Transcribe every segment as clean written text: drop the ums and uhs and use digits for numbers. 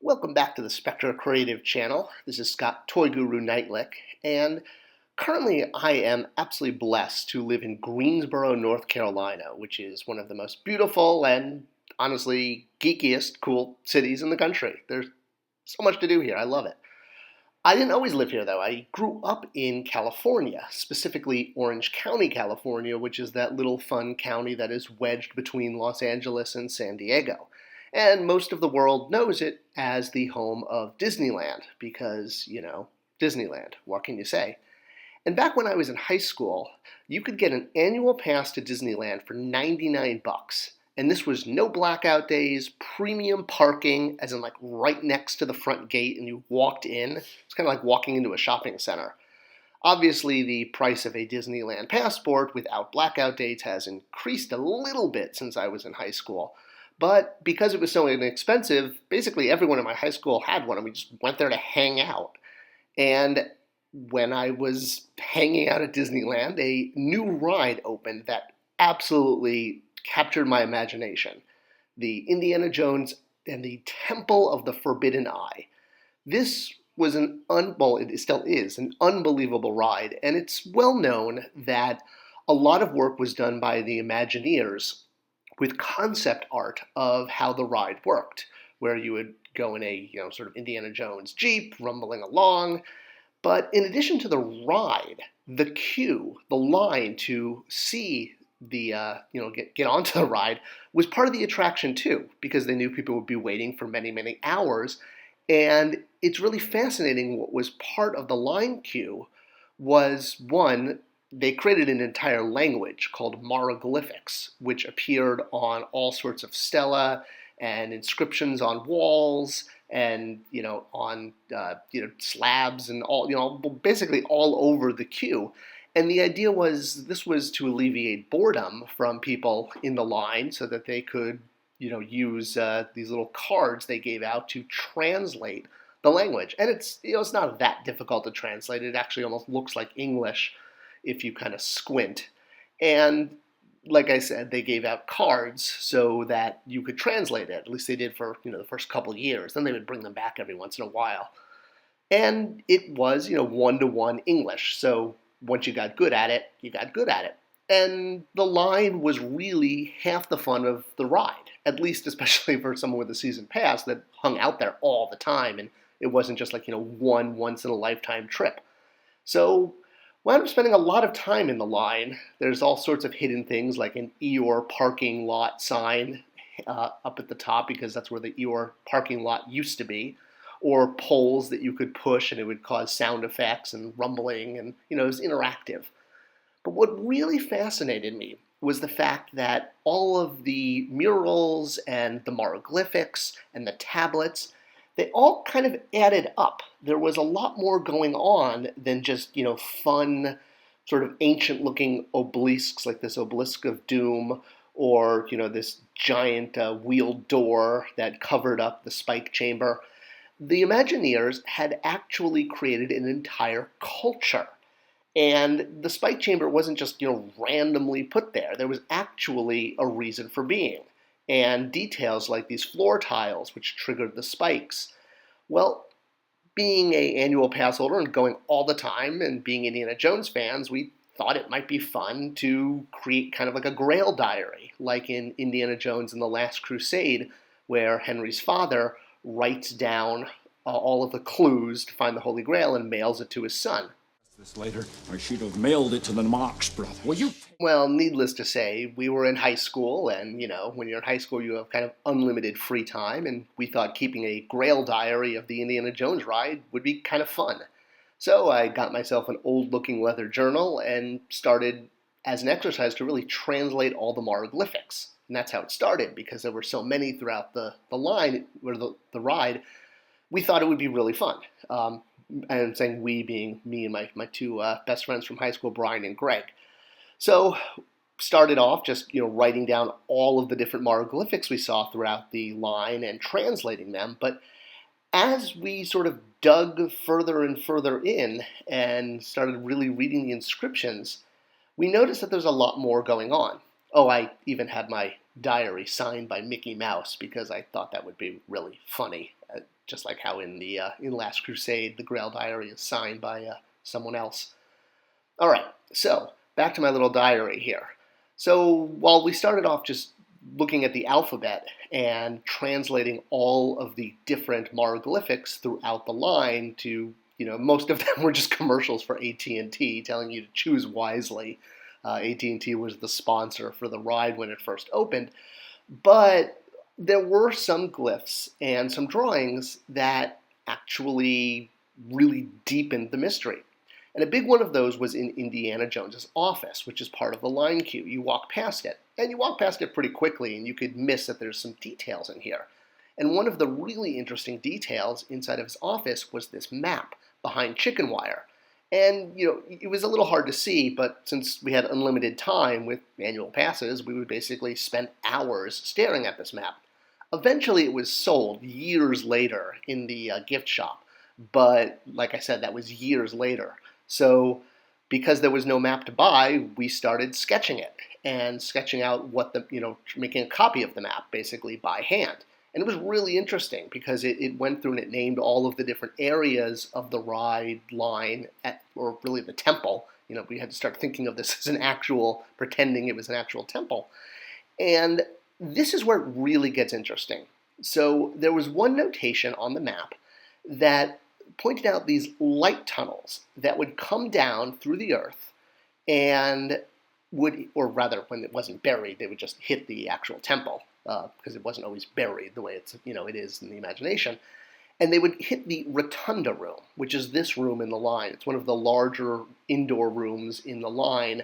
Welcome back to the Spector Creative channel. This is Toy Guru Neitlich, and currently I am absolutely blessed to live in Greensboro, North Carolina, which is one of the most beautiful and honestly geekiest, cool cities in the country. There's so much to do here. I love it. I didn't always live here, though. I grew up in California, specifically Orange County, California, which is that little fun county that is wedged between Los Angeles and San Diego. And most of the world knows it as the home of Disneyland because, Disneyland. What can you say? And back when I was in high school, you could get an annual pass to Disneyland for 99 bucks. And this was no blackout days, premium parking, as in like right next to the front gate, and you walked in. It's kind of like walking into a shopping center. Obviously, the price of a Disneyland passport without blackout dates has increased a little bit since I was in high school. But because it was so inexpensive, basically everyone in my high school had one, and we just went there to hang out. And when I was hanging out at Disneyland, a new ride opened that absolutely captured my imagination. The Indiana Jones and the Temple of the Forbidden Eye. This was it still is, an unbelievable ride, and it's well known that a lot of work was done by the Imagineers with concept art of how the ride worked, where you would go in a sort of Indiana Jones Jeep rumbling along. But in addition to the ride, the queue, the line to see the get onto the ride was part of the attraction too, because they knew people would be waiting for many, many hours. And it's really fascinating. What was part of the line queue was, one, they created an entire language called Maraglyphics, which appeared on all sorts of stela and inscriptions on walls and on slabs and all basically all over the queue. And the idea was this was to alleviate boredom from people in the line so that they could use these little cards they gave out to translate the language. And it's it's not that difficult to translate. It actually almost looks like English if you kind of squint. And like I said, they gave out cards so that you could translate it. At least they did for the first couple of years. Then they would bring them back every once in a while. And it was one-to-one English. So once you got good at it, you got good at it. And the line was really half the fun of the ride, at least especially for someone with a season pass that hung out there all the time. And it wasn't just like one once-in-a-lifetime trip. So wound up spending a lot of time in the line. There's all sorts of hidden things like an Eeyore parking lot sign up at the top because that's where the Eeyore parking lot used to be, or poles that you could push and it would cause sound effects and rumbling, and it was interactive. But what really fascinated me was the fact that all of the murals and the Maraglyphics and the tablets, they all kind of added up. There was a lot more going on than just, fun, sort of ancient-looking obelisks like this Obelisk of Doom or, this giant wheeled door that covered up the spike chamber. The Imagineers had actually created an entire culture. And the spike chamber wasn't just, randomly put there. There was actually a reason for being. And details like these floor tiles, which triggered the spikes. Well, being an annual pass holder and going all the time and being Indiana Jones fans, we thought it might be fun to create kind of like a Grail diary, like in Indiana Jones and the Last Crusade, where Henry's father writes down all of the clues to find the Holy Grail and mails it to his son. This later, or she'd have mailed it to the Marx brother. Will you? Well, needless to say, we were in high school, and, when you're in high school, you have kind of unlimited free time, and we thought keeping a Grail diary of the Indiana Jones ride would be kind of fun. So I got myself an old-looking leather journal and started, as an exercise, to really translate all the Maraglyphics. And that's how it started, because there were so many throughout the line, or the ride, we thought it would be really fun. And I'm saying we being me and my two best friends from high school, Brian and Greg. So started off just writing down all of the different Maraglyphics we saw throughout the line and translating them. But as we sort of dug further and further in and started really reading the inscriptions, we noticed that there's a lot more going on. Oh, I even had my diary signed by Mickey Mouse because I thought that would be really funny. Just like how in Last Crusade, the Grail diary is signed by someone else. All right, so back to my little diary here. So while we started off just looking at the alphabet and translating all of the different Maraglyphics throughout the line to, most of them were just commercials for AT&T telling you to choose wisely. AT&T was the sponsor for the ride when it first opened, but there were some glyphs and some drawings that actually really deepened the mystery. And a big one of those was in Indiana Jones's office, which is part of the line queue. You walk past it, and you walk past it pretty quickly, and you could miss that there's some details in here. And one of the really interesting details inside of his office was this map behind chicken wire. And, it was a little hard to see, but since we had unlimited time with annual passes, we would basically spend hours staring at this map. Eventually, it was sold years later in the gift shop, but like I said, that was years later. So because there was no map to buy, we started sketching it and sketching out making a copy of the map basically by hand. And it was really interesting because it went through and it named all of the different areas of the ride line, or really the temple. We had to start thinking of this as pretending it was an actual temple. And this is where it really gets interesting. So there was one notation on the map that pointed out these light tunnels that would come down through the earth and or rather, when it wasn't buried, they would just hit the actual temple because it wasn't always buried the way it is in the imagination. And they would hit the rotunda room, which is this room in the line. It's one of the larger indoor rooms in the line,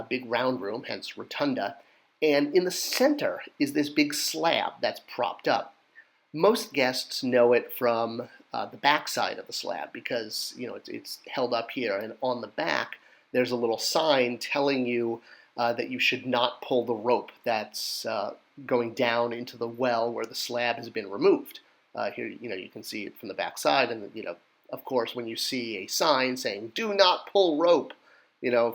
big round room, hence rotunda. And in the center is this big slab that's propped up. Most guests know it from the back side of the slab because it's held up here, and on the back there's a little sign telling you that you should not pull the rope that's going down into the well where the slab has been removed. Here, you can see it from the back side, and of course, when you see a sign saying "Do not pull rope,"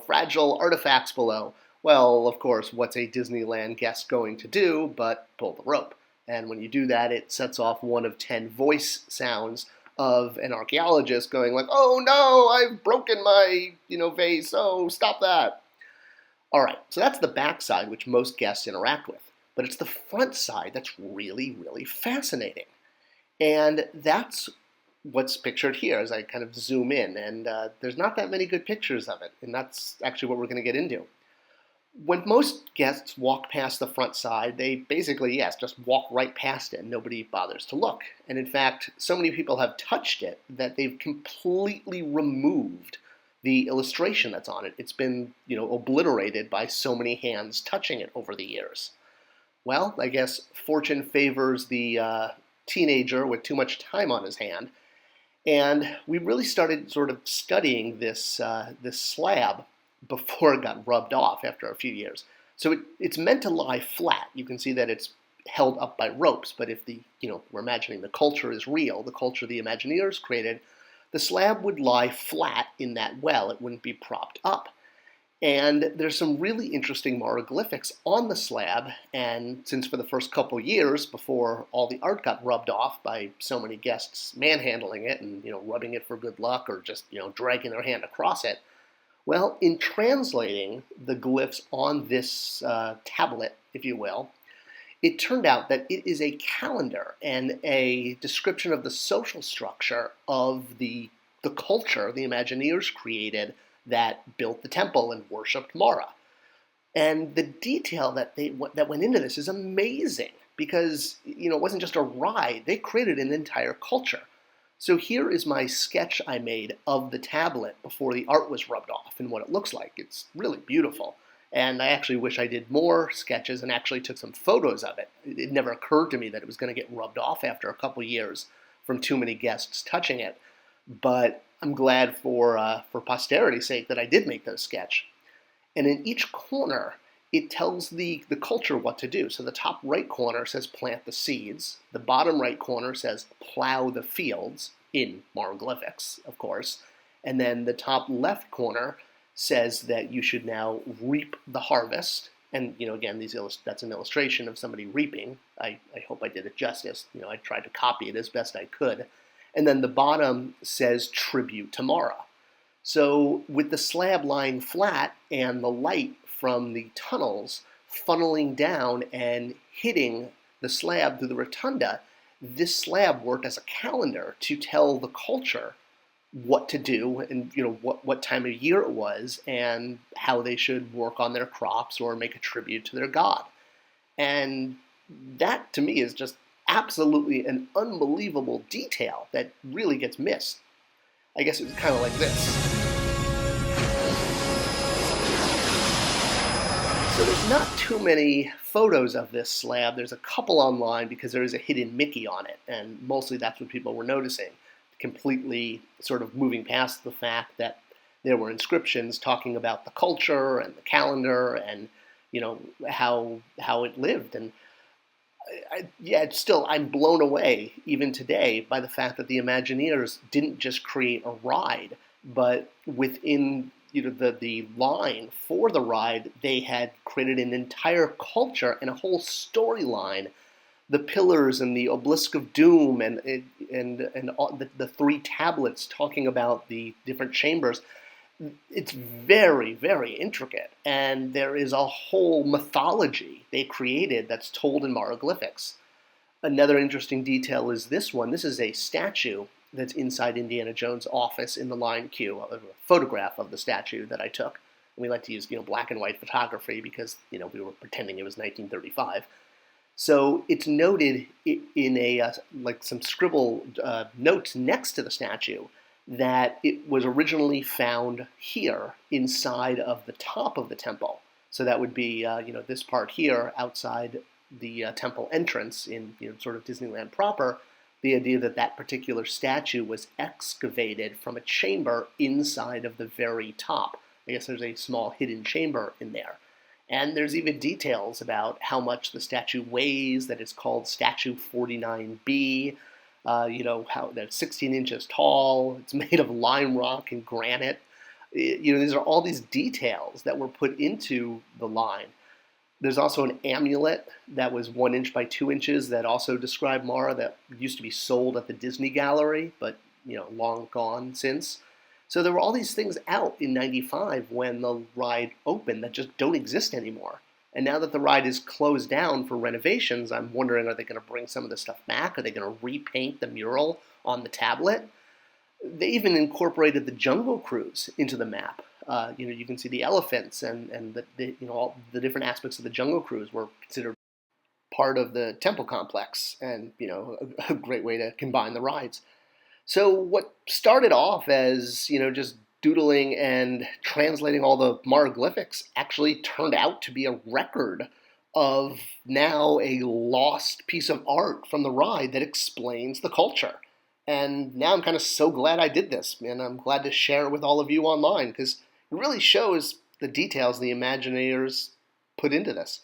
fragile artifacts below. Well, of course, what's a Disneyland guest going to do but pull the rope? And when you do that, it sets off one of 10 voice sounds of an archaeologist going like, "Oh no, I've broken my, vase, oh, stop that." All right, so that's the back side, which most guests interact with. But it's the front side that's really, really fascinating. And that's what's pictured here as I kind of zoom in. And there's not that many good pictures of it. And that's actually what we're going to get into. When most guests walk past the front side, they basically, yes, just walk right past it and nobody bothers to look. And in fact, so many people have touched it that they've completely removed the illustration that's on it. It's been, obliterated by so many hands touching it over the years. Well, I guess fortune favors the teenager with too much time on his hand. And we really started sort of studying this slab before it got rubbed off after a few years. So it's meant to lie flat. You can see that it's held up by ropes, but if we're imagining the culture is real, the culture the Imagineers created, the slab would lie flat in that well. It wouldn't be propped up. And there's some really interesting Maraglyphics on the slab, and since for the first couple years, before all the art got rubbed off by so many guests manhandling it and rubbing it for good luck or just dragging their hand across it, well, in translating the glyphs on this tablet, if you will, it turned out that it is a calendar and a description of the social structure of the culture the Imagineers created that built the temple and worshipped Mara. And the detail that went into this is amazing because it wasn't just a ride. They created an entire culture. So here is my sketch I made of the tablet before the art was rubbed off and what it looks like. It's really beautiful. And I actually wish I did more sketches and actually took some photos of it. It never occurred to me that it was going to get rubbed off after a couple years from too many guests touching it. But I'm glad for posterity's sake that I did make those sketch. And in each corner, it tells the culture what to do. So the top right corner says plant the seeds. The bottom right corner says plow the fields, in Maraglyphics, of course. And then the top left corner says that you should now reap the harvest. And, again, that's an illustration of somebody reaping. I hope I did it justice. I tried to copy it as best I could. And then the bottom says tribute to Mara. So with the slab lying flat and the light from the tunnels funneling down and hitting the slab through the rotunda, this slab worked as a calendar to tell the culture what to do and what time of year it was and how they should work on their crops or make a tribute to their god. And that to me is just absolutely an unbelievable detail that really gets missed. I guess it was kind of like this. So there's not too many photos of this slab. There's a couple online because there is a hidden Mickey on it, and mostly that's what people were noticing, completely sort of moving past the fact that there were inscriptions talking about the culture and the calendar and how it lived. And I'm blown away even today by the fact that the Imagineers didn't just create a ride, but within the line for the ride, they had created an entire culture and a whole storyline. The pillars and the obelisk of doom and all the three tablets talking about the different chambers. It's very, very intricate, and there is a whole mythology they created that's told in Maraglyphics. Another interesting detail is this one. This is a statue that's inside Indiana Jones' office in the line queue, a photograph of the statue that I took. And we like to use black and white photography because we were pretending it was 1935. So it's noted in some scribble notes next to the statue that it was originally found here inside of the top of the temple. So that would be this part here outside the temple entrance in sort of Disneyland proper. The idea that particular statue was excavated from a chamber inside of the very top. I guess there's a small hidden chamber in there. And there's even details about how much the statue weighs, that it's called Statue 49B, how that's 16 inches tall, it's made of lime rock and granite. These are all these details that were put into the line. There's also an amulet that was 1 inch by 2 inches that also described Mara that used to be sold at the Disney Gallery, but long gone since. So there were all these things out in '95 when the ride opened that just don't exist anymore. And now that the ride is closed down for renovations, I'm wondering, are they going to bring some of this stuff back? Are they going to repaint the mural on the tablet? They even incorporated the Jungle Cruise into the map. You can see the elephants and all the different aspects of the Jungle Cruise were considered part of the temple complex, and a great way to combine the rides. So what started off as just doodling and translating all the Maraglyphics actually turned out to be a record of now a lost piece of art from the ride that explains the culture. And now I'm kind of so glad I did this, and I'm glad to share it with all of you online because it really shows the details the Imagineers put into this.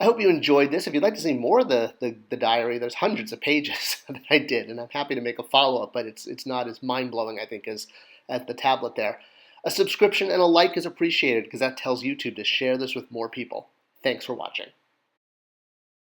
I hope you enjoyed this. If you'd like to see more of the diary, there's hundreds of pages that I did, and I'm happy to make a follow-up, but it's not as mind-blowing, I think, as the tablet there. A subscription and a like is appreciated because that tells YouTube to share this with more people. Thanks for watching.